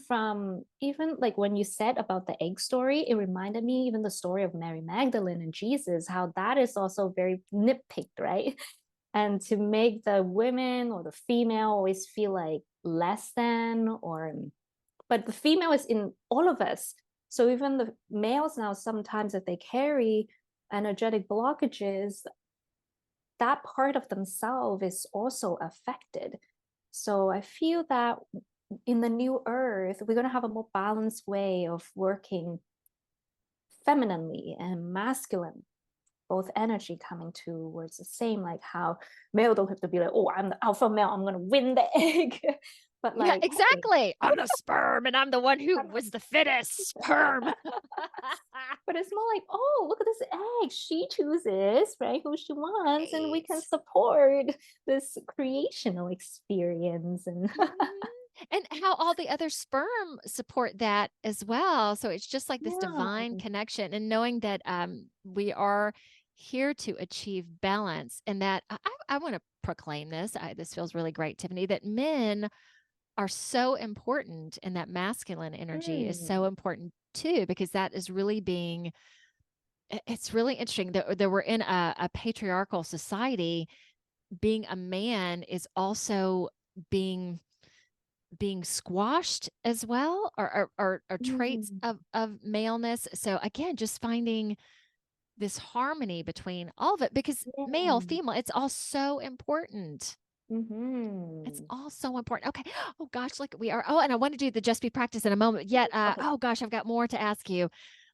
like when you said about the egg story, it reminded me even the story of Mary Magdalene and Jesus, how that is also very nitpicked, right? And to make the women or the female always feel like less than, but the female is in all of us. So even the males now, sometimes if they carry energetic blockages, that part of themselves is also affected. So I feel that in the new earth, we're going to have a more balanced way of working femininely and masculine, both energy coming towards the same, like how male don't have to be like, oh, I'm the alpha male, I'm gonna win the egg. But Yeah, like, hey, exactly. I'm the sperm and I'm the one who was the fittest sperm. but it's more like, oh, look at this egg. She chooses, right, who she wants, and we can support this creational experience. And and how all the other sperm support that as well. So it's just like this yeah. divine connection, and knowing that we are here to achieve balance, and that I want to proclaim this. This feels really great, Tiffany, that men are so important, and that masculine energy is so important too, because that is really it's really interesting that we're in a patriarchal society. Being a man is also being squashed as well, or traits of maleness. So again, just finding this harmony between all of it, because male, female, it's all so important. It's all so important. Okay. Oh gosh, look, we are. Oh, and I want to do the just be practice in a moment. Yet, Okay. oh gosh, I've got more to ask you.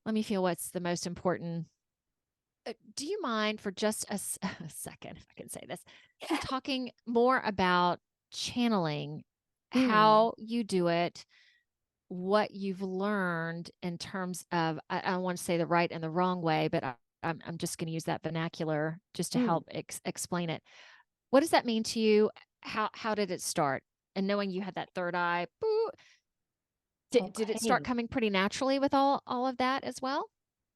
Let me feel what's the most important. Do you mind for just a second, if I can say this, talking more about channeling, how you do it, what you've learned in terms of, I don't want to say the right and the wrong way, but I'm just going to use that vernacular just to help explain it. What does that mean to you? How did it start? And knowing you had that third eye, did it start coming pretty naturally with all of that as well?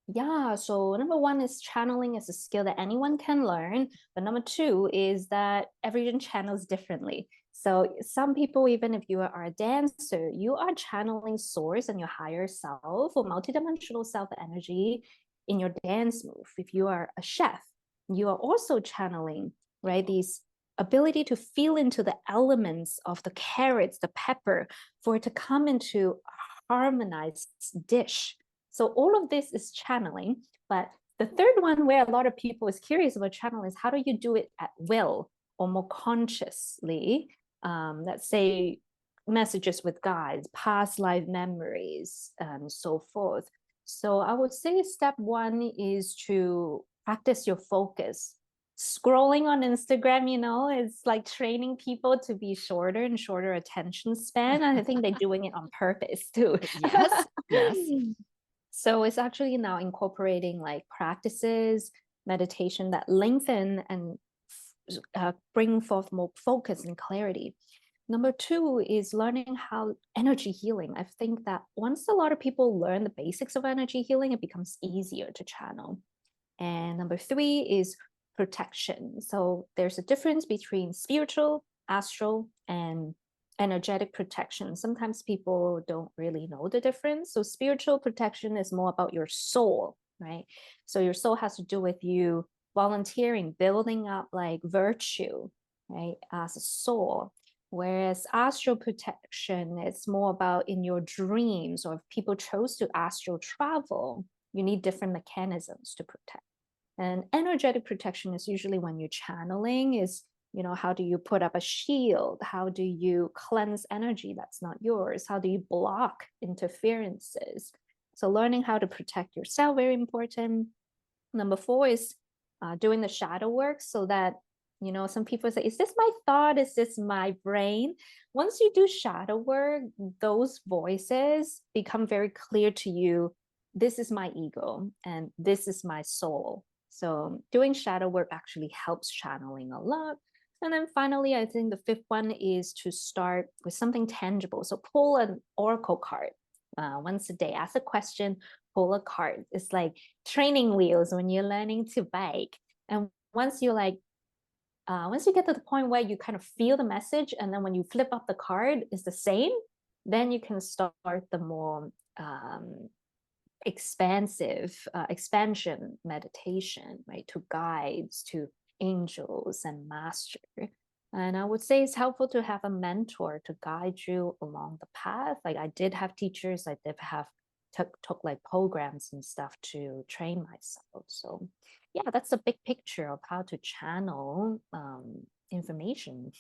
Yeah, so number one is channeling is a skill that anyone can learn. But number two is that everyone channels differently. So some people, even if you are a dancer, you are channeling source and your higher self or multidimensional self energy in your dance move. If you are a chef, you are also channeling, right? These ability to feel into the elements of the carrots, the pepper, for it to come into a harmonized dish. So all of this is channeling. But the third one, where a lot of people is curious about channeling, is how do you do it at will or more consciously? Let's say messages with guides, past life memories, and so forth. So I would say step one is to practice your focus. scrolling on Instagram, it's like training people to be shorter and shorter attention span. And I think they're doing it on purpose too. Yes, yes. So it's actually now incorporating like practices, meditation that lengthen and bring forth more focus and clarity. Number two is learning how energy healing. I think that once a lot of people learn the basics of energy healing, it becomes easier to channel. And number three is protection. So there's a difference between spiritual, astral, and energetic protection. Sometimes people don't really know the difference. So spiritual protection is more about your soul, right? So your soul has to do with you volunteering, building up like virtue, right, as a soul. Whereas astral protection, it's more about in your dreams, or if people chose to astral travel, you need different mechanisms to protect. And energetic protection is usually when you're channeling, is, how do you put up a shield? How do you cleanse energy that's not yours? How do you block interferences? So learning how to protect yourself, very important. Number four is doing the shadow work, so that, some people say, is this my thought? Is this my brain? Once you do shadow work, those voices become very clear to you. This is my ego and this is my soul. So doing shadow work actually helps channeling a lot. And then finally, I think the fifth one is to start with something tangible. So pull an oracle card once a day. Ask a question, pull a card. It's like training wheels when you're learning to bike. And once you get to the point where you kind of feel the message, and then when you flip up the card, it's the same, then you can start the more expansion meditation, right, to guides, to angels and master. And I would say it's helpful to have a mentor to guide you along the path. Like I did have teachers, I did have took like programs and stuff to train myself. So yeah, that's a big picture of how to channel information.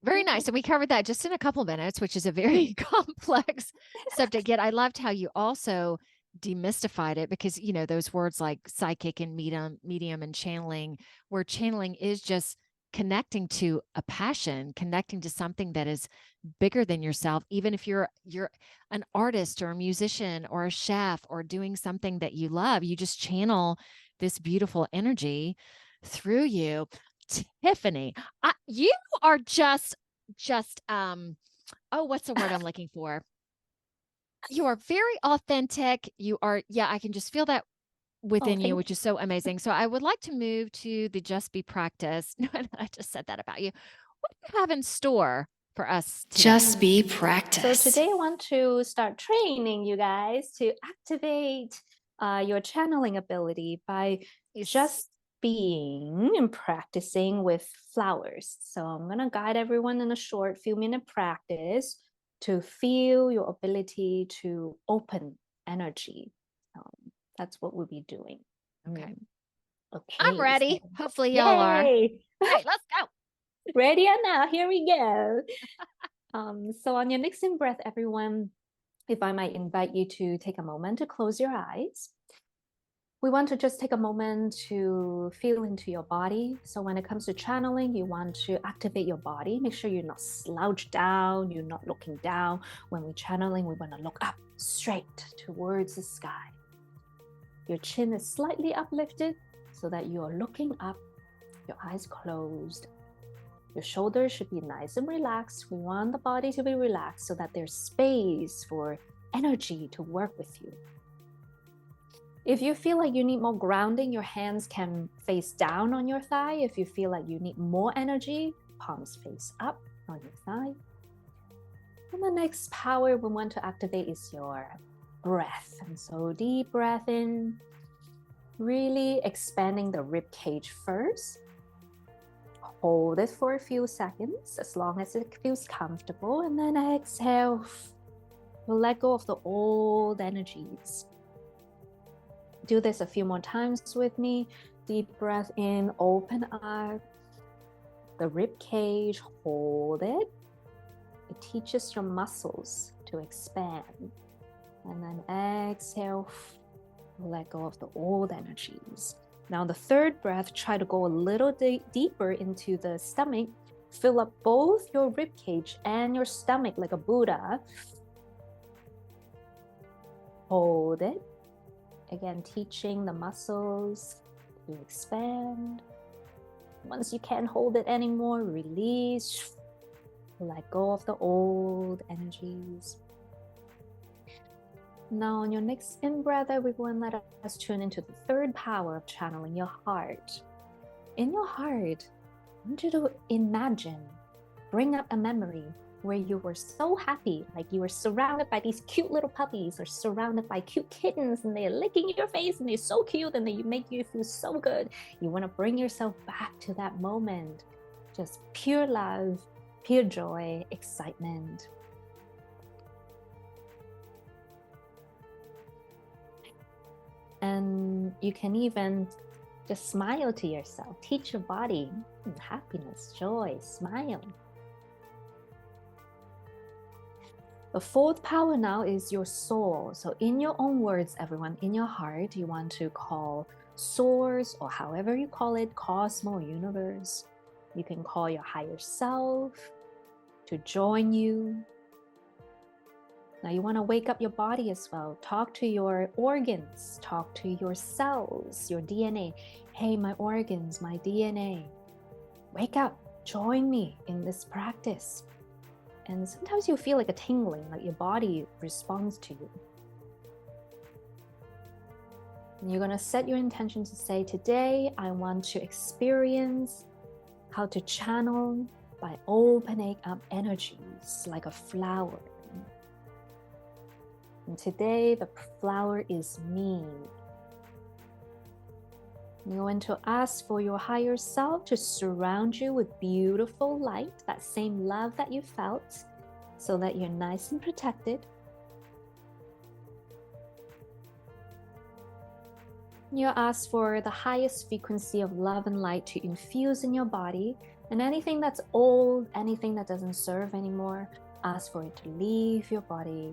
Very nice. And we covered that just in a couple minutes, which is a very complex subject. Yet I loved how you also demystified it, because, those words like psychic and medium and channeling, where channeling is just connecting to a passion, connecting to something that is bigger than yourself. Even if you're an artist or a musician or a chef or doing something that you love, you just channel this beautiful energy through you. Tiffany, you are just what's the word I'm looking for? You are very authentic. You are, I can just feel that within you, which is so amazing. So I would like to move to the Just Be practice. I just said that about you. What do you have in store for us today? Just Be practice. So today I want to start training you guys to activate your channeling ability by just being and practicing with flowers. So I'm going to guide everyone in a short few-minute practice to feel your ability to open energy. That's what we'll be doing. Okay. Okay. I'm ready. So, hopefully y'all are. Okay, let's go. Ready or not? Here we go. So on your next in breath, everyone, if I might invite you to take a moment to close your eyes. We want to just take a moment to feel into your body. So when it comes to channeling, you want to activate your body. Make sure you're not slouched down, you're not looking down. When we're channeling, we want to look up, straight towards the sky. Your chin is slightly uplifted so that you are looking up, your eyes closed. Your shoulders should be nice and relaxed. We want the body to be relaxed so that there's space for energy to work with you. If you feel like you need more grounding, your hands can face down on your thigh. If you feel like you need more energy, palms face up on your thigh. And the next power we want to activate is your breath. And so deep breath in, really expanding the rib cage first. Hold it for a few seconds, as long as it feels comfortable, and then exhale. Let go of the old energies. Do this a few more times with me. Deep breath in, open up the rib cage, hold it. It teaches your muscles to expand. And then exhale, let go of the old energies. Now the third breath, try to go a little deeper into the stomach. Fill up both your rib cage and your stomach like a Buddha. Hold it. Again, teaching the muscles to expand. Once you can't hold it anymore, release. Let go of the old energies. Now on your next in-breath, we're going to let us tune into the third power of channeling your heart. In your heart, I want you to imagine, bring up a memory where you were so happy, like you were surrounded by these cute little puppies or surrounded by cute kittens and they're licking your face and they're so cute and they make you feel so good. You want to bring yourself back to that moment. Just pure love, pure joy, excitement. And you can even just smile to yourself. Teach your body happiness, joy, smile. The fourth power now is your soul. So in your own words, everyone, in your heart, you want to call source, or however you call it, cosmos, universe. You can call your higher self to join you. Now you want to wake up your body as well. Talk to your organs, talk to your cells, your DNA. Hey, my organs, my DNA, wake up, join me in this practice. And sometimes you feel like a tingling, like your body responds to you. And you're going to set your intention to say, today I want to experience how to channel by opening up energies like a flower. And today the flower is me. You're going to ask for your higher self to surround you with beautiful light, that same love that you felt, so that you're nice and protected. You ask for the highest frequency of love and light to infuse in your body, and anything that's old, anything that doesn't serve anymore, ask for it to leave your body.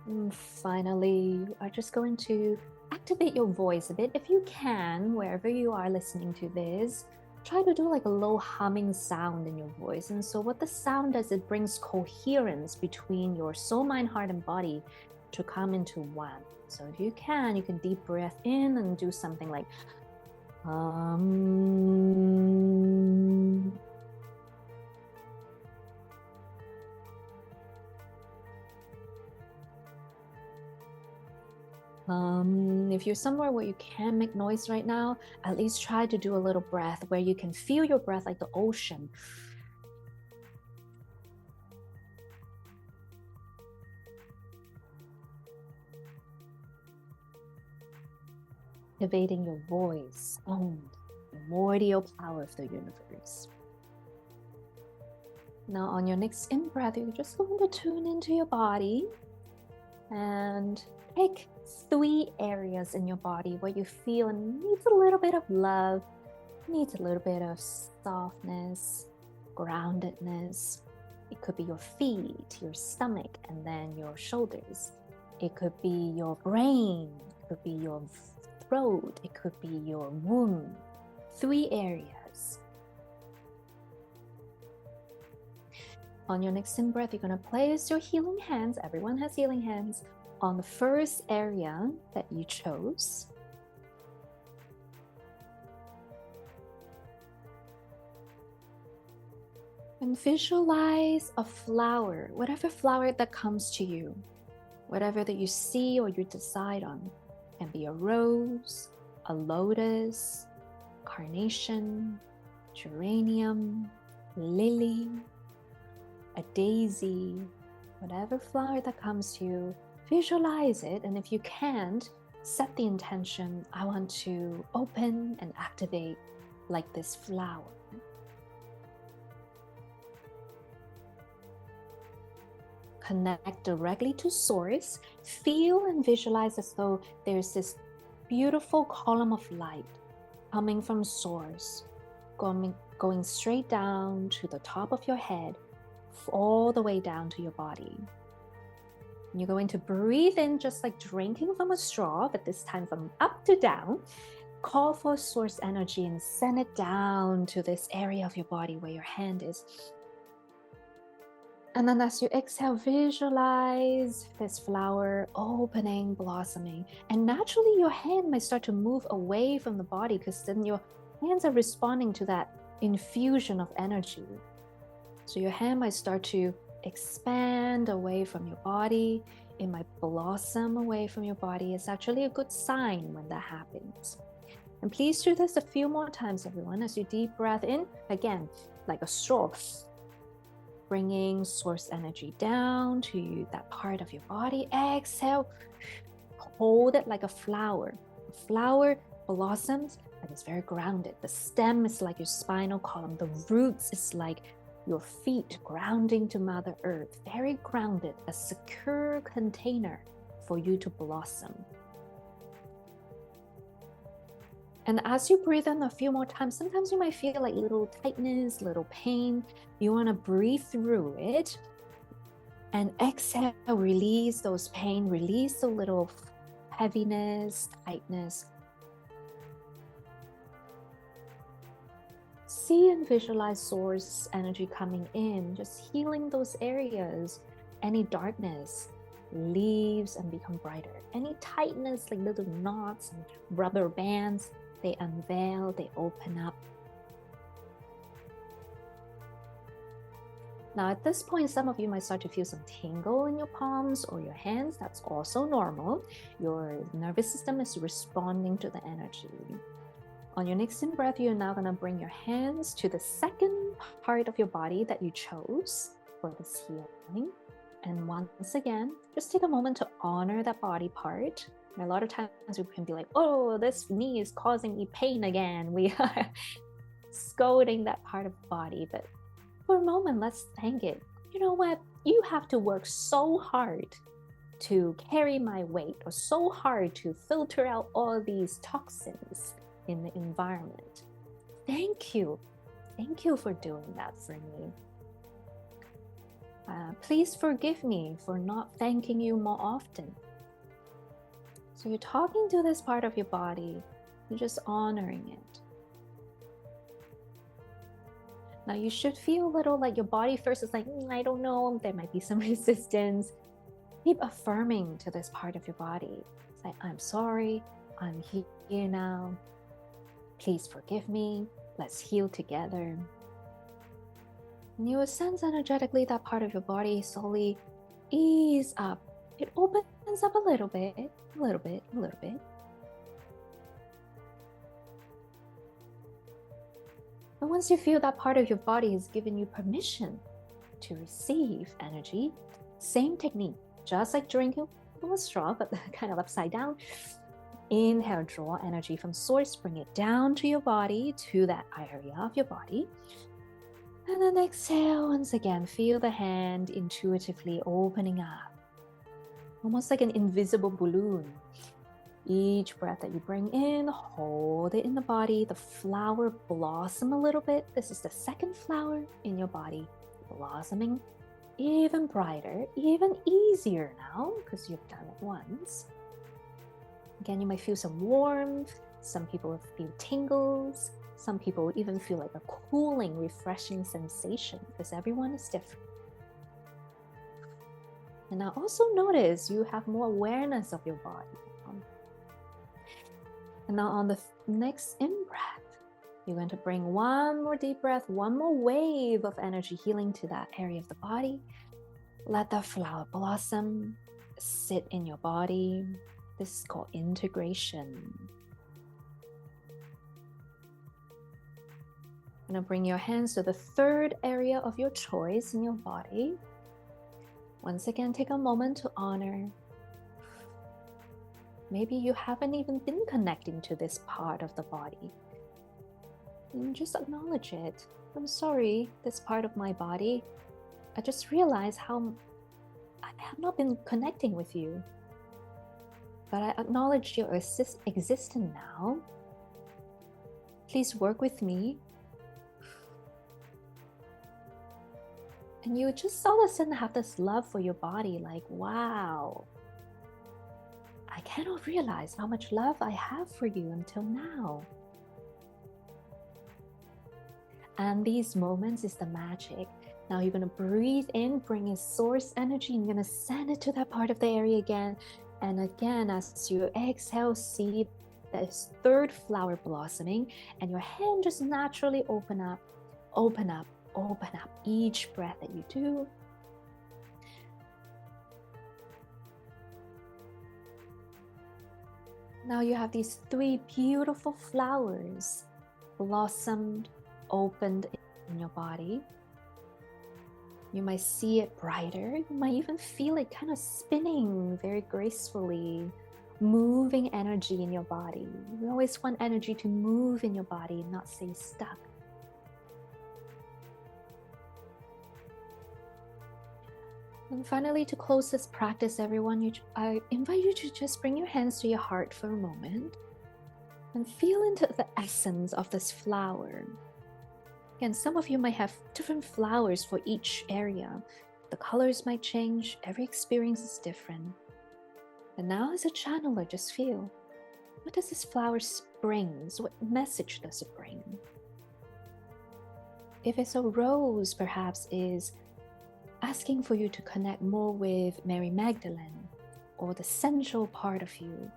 And finally, you are just going to activate your voice a bit. If you can, wherever you are listening to this, try to do like a low humming sound in your voice. And so what the sound does, it brings coherence between your soul, mind, heart, and body to come into one. So if you can deep breath in and do something like if you're somewhere where you can't make noise right now, at least try to do a little breath where you can feel your breath like the ocean. Activating your voice and the primordial power of the universe. Now on your next in-breath, you're just going to tune into your body and pick 3 areas in your body where you feel needs a little bit of love, needs a little bit of softness, groundedness. It could be your feet, your stomach, and then your shoulders. It could be your brain, it could be your throat, it could be your womb. 3 areas. On your next in-breath, you're going to place your healing hands, everyone has healing hands, on the first area that you chose. And visualize a flower, whatever flower that comes to you, whatever that you see or you decide on. It can be a rose, a lotus, carnation, geranium, lily, a daisy, whatever flower that comes to you. Visualize it, and if you can't, set the intention, I want to open and activate like this flower. Connect directly to source. Feel and visualize as though there's this beautiful column of light coming from source, going straight down to the top of your head, all the way down to your body. You're going to breathe in just like drinking from a straw, but this time from up to down. Call for source energy and send it down to this area of your body where your hand is. And then as you exhale, visualize this flower opening, blossoming. And naturally, your hand might start to move away from the body because then your hands are responding to that infusion of energy. So your hand might start to expand away from your body. It might blossom away from your body. It's actually a good sign when that happens. And please do this a few more times, everyone, as you deep breath in, again, like a straw, bringing source energy down to that part of your body. Exhale, hold it like a flower. A flower blossoms, but it's very grounded. The stem is like your spinal column. The roots is like your feet grounding to Mother Earth. Very grounded, a secure container for you to blossom. And as you breathe in a few more times, sometimes you might feel like little tightness, little pain. You want to breathe through it and exhale, release those pain, release the little heaviness, tightness. See and visualize source energy coming in, just healing those areas. Any darkness leaves and become brighter. Any tightness, like little knots and rubber bands, they unveil, they open up. Now at this point, some of you might start to feel some tingle in your palms or your hands. That's also normal. Your nervous system is responding to the energy. On your next in breath, you're now going to bring your hands to the second part of your body that you chose for this healing. And once again, just take a moment to honor that body part. And a lot of times we can be like, oh, this knee is causing me pain again. We are scolding that part of the body. But for a moment, let's thank it. You know what? You have to work so hard to carry my weight, or so hard to filter out all these toxins in the environment. Thank you. Thank you for doing that for me. Please forgive me for not thanking you more often. So you're talking to this part of your body, you're just honoring it. Now you should feel a little like your body first is like, I don't know, there might be some resistance. Keep affirming to this part of your body. It's like, I'm sorry, I'm here now. Please forgive me. Let's heal together. And you will sense energetically that part of your body slowly ease up. It opens up a little bit, a little bit, a little bit. And once you feel that part of your body is giving you permission to receive energy, same technique, just like drinking from a straw, but kind of upside down. Inhale, draw energy from source, bring it down to your body, to that area of your body. And then exhale, once again, feel the hand intuitively opening up, almost like an invisible balloon. Each breath that you bring in, hold it in the body. The flower blossom a little bit. This is the second flower in your body, blossoming even brighter, even easier now, because you've done it once. Again, you might feel some warmth. Some people feel tingles. Some people even feel like a cooling, refreshing sensation, because everyone is different. And now also notice you have more awareness of your body. And now on the next in-breath, you're going to bring one more deep breath, one more wave of energy healing to that area of the body. Let the flower blossom, sit in your body. This is called integration. You're going to bring your hands to the third area of your choice in your body. Once again, take a moment to honor. Maybe you haven't even been connecting to this part of the body. And just acknowledge it. I'm sorry, this part of my body. I just realized how I have not been connecting with you. But I acknowledge your existence now. Please work with me. And you just all of a sudden have this love for your body, like, wow, I cannot realize how much love I have for you until now. And these moments is the magic. Now you're going to breathe in, bring in source energy, and you're going to send it to that part of the area again. And again, as you exhale, see this third flower blossoming, and your hand just naturally open up, open up, open up each breath that you do. Now you have these 3 beautiful flowers blossomed, opened in your body. You might see it brighter. You might even feel it kind of spinning very gracefully, moving energy in your body. We always want energy to move in your body, not stay stuck. And finally, to close this practice, everyone, I invite you to just bring your hands to your heart for a moment and feel into the essence of this flower. Again, some of you might have different flowers for each area. The colors might change. Every experience is different. And now as a channeler, just feel, what does this flower bring? What message does it bring? If it's a rose, perhaps is asking for you to connect more with Mary Magdalene or the central part of you.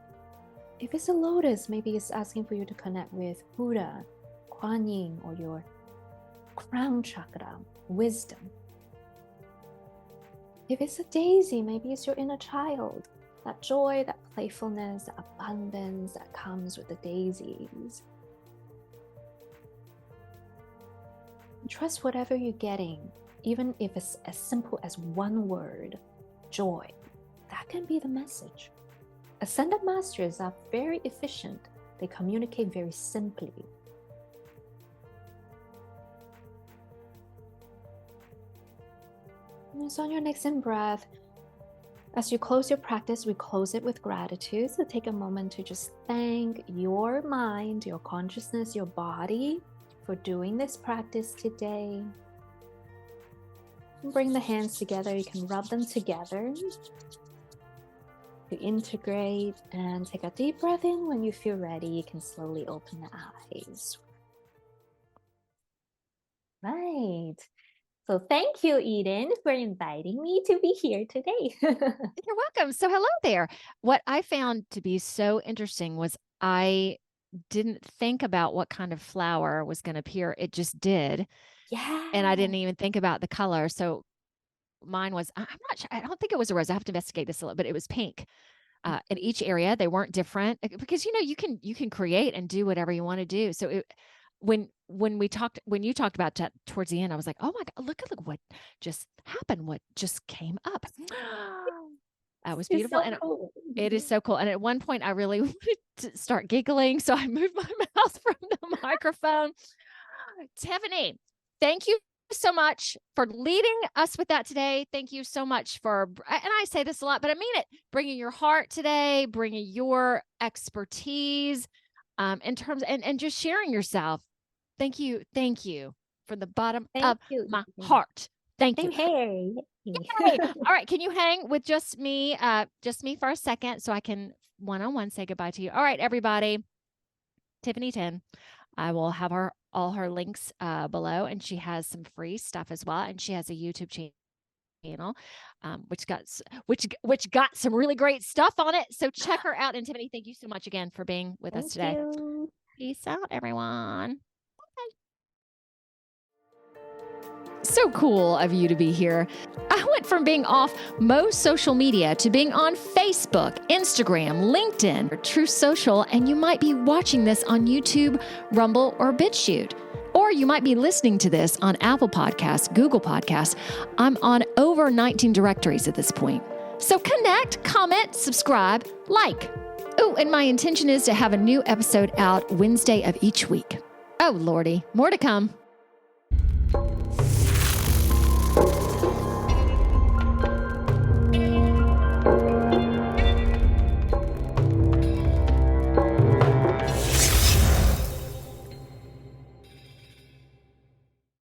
If it's a lotus, maybe it's asking for you to connect with Buddha, Kuan Yin, or your crown chakra, wisdom. If it's a daisy, maybe it's your inner child, that joy, that playfulness, that abundance that comes with the daisies. Trust whatever you're getting, even if it's as simple as one word, joy. That can be the message. Ascended masters are very efficient. They communicate very simply. And so on your next in-breath, as you close your practice, we close it with gratitude. So take a moment to just thank your mind, your consciousness, your body for doing this practice today. Bring the hands together. You can rub them together to integrate, and take a deep breath in. When you feel ready, you can slowly open the eyes. Right. So thank you, Eden, for inviting me to be here today. You're welcome. So hello there. What I found to be so interesting was I didn't think about what kind of flower was going to appear. It just did. Yeah. And I didn't even think about the color. So mine was, I'm not sure. I don't think it was a rose. I have to investigate this a little, but it was pink. In each area, they weren't different because, you can create and do whatever you want to do. So when you talked about that towards the end, I was like, oh my God, look what just happened. What just came up. That was beautiful. So and cool. It is so cool. And at one point I really wanted to start giggling. So I moved my mouth from the microphone. Tiffany, thank you so much for leading us with that today. Thank you so much for, and I say this a lot, but I mean it, bringing your heart today, bringing your expertise in terms, and just sharing yourself. Thank you. Thank you from the bottom of my heart. Thank you. Hey. Yay. All right. Can you hang with just me for a second so I can one-on-one say goodbye to you? All right, everybody. Tiffany Tin. I will have all her links below, and she has some free stuff as well. And she has a YouTube channel, which got some really great stuff on it. So check her out. And Tiffany, thank you so much again for being with us today. Peace out, everyone. So cool of you to be here. I went from being off most social media to being on Facebook, Instagram, LinkedIn, True Social, and you might be watching this on YouTube, Rumble, or BitChute. Or you might be listening to this on Apple Podcasts, Google Podcasts. I'm on over 19 directories at this point. So connect, comment, subscribe, like. Oh, and my intention is to have a new episode out Wednesday of each week. Oh, Lordy, more to come.